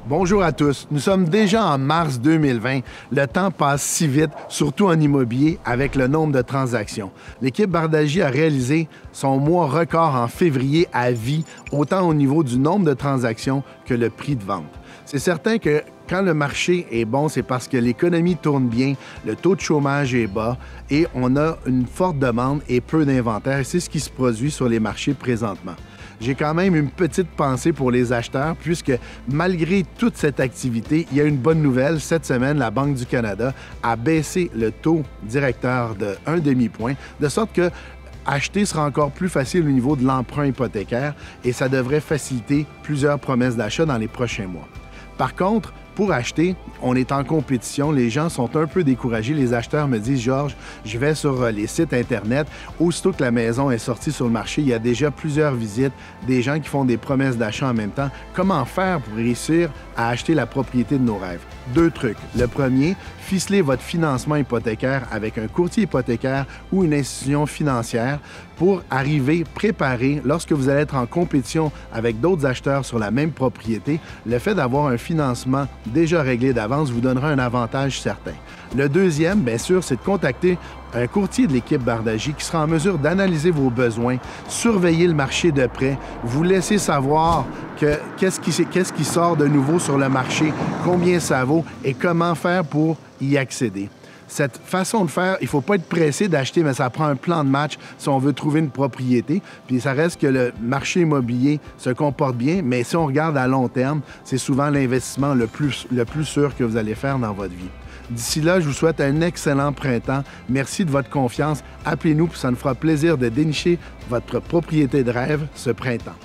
Bonjour à tous. Nous sommes déjà en mars 2020. Le temps passe si vite, surtout en immobilier, avec le nombre de transactions. L'équipe Bardagie a réalisé son mois record en février à vie, autant au niveau du nombre de transactions que le prix de vente. C'est certain que quand le marché est bon, c'est parce que l'économie tourne bien, le taux de chômage est bas et on a une forte demande et peu d'inventaire. Et c'est ce qui se produit sur les marchés présentement. J'ai quand même une petite pensée pour les acheteurs puisque malgré toute cette activité, il y a une bonne nouvelle. Cette semaine, la Banque du Canada a baissé le taux directeur de 1 demi-point, de sorte que acheter sera encore plus facile au niveau de l'emprunt hypothécaire et ça devrait faciliter plusieurs promesses d'achat dans les prochains mois. Par contre, pour acheter, on est en compétition. Les gens sont un peu découragés. Les acheteurs me disent « Georges, je vais sur les sites Internet. Aussitôt que la maison est sortie sur le marché, il y a déjà plusieurs visites, des gens qui font des promesses d'achat en même temps. Comment faire pour réussir à acheter la propriété de nos rêves? » Deux trucs. Le premier, ficeler votre financement hypothécaire avec un courtier hypothécaire ou une institution financière pour arriver préparé lorsque vous allez être en compétition avec d'autres acheteurs sur la même propriété. Le fait d'avoir un financement déjà réglé d'avance vous donnera un avantage certain. Le deuxième, bien sûr, c'est de contacter un courtier de l'équipe Bardagie qui sera en mesure d'analyser vos besoins, surveiller le marché de près, vous laisser savoir qu'est-ce qui sort de nouveau sur le marché, combien ça vaut et comment faire pour y accéder. Cette façon de faire, il ne faut pas être pressé d'acheter, mais ça prend un plan de match si on veut trouver une propriété. Puis ça reste que le marché immobilier se comporte bien, mais si on regarde à long terme, c'est souvent l'investissement le plus sûr que vous allez faire dans votre vie. D'ici là, je vous souhaite un excellent printemps. Merci de votre confiance. Appelez-nous, puis ça nous fera plaisir de dénicher votre propriété de rêve ce printemps.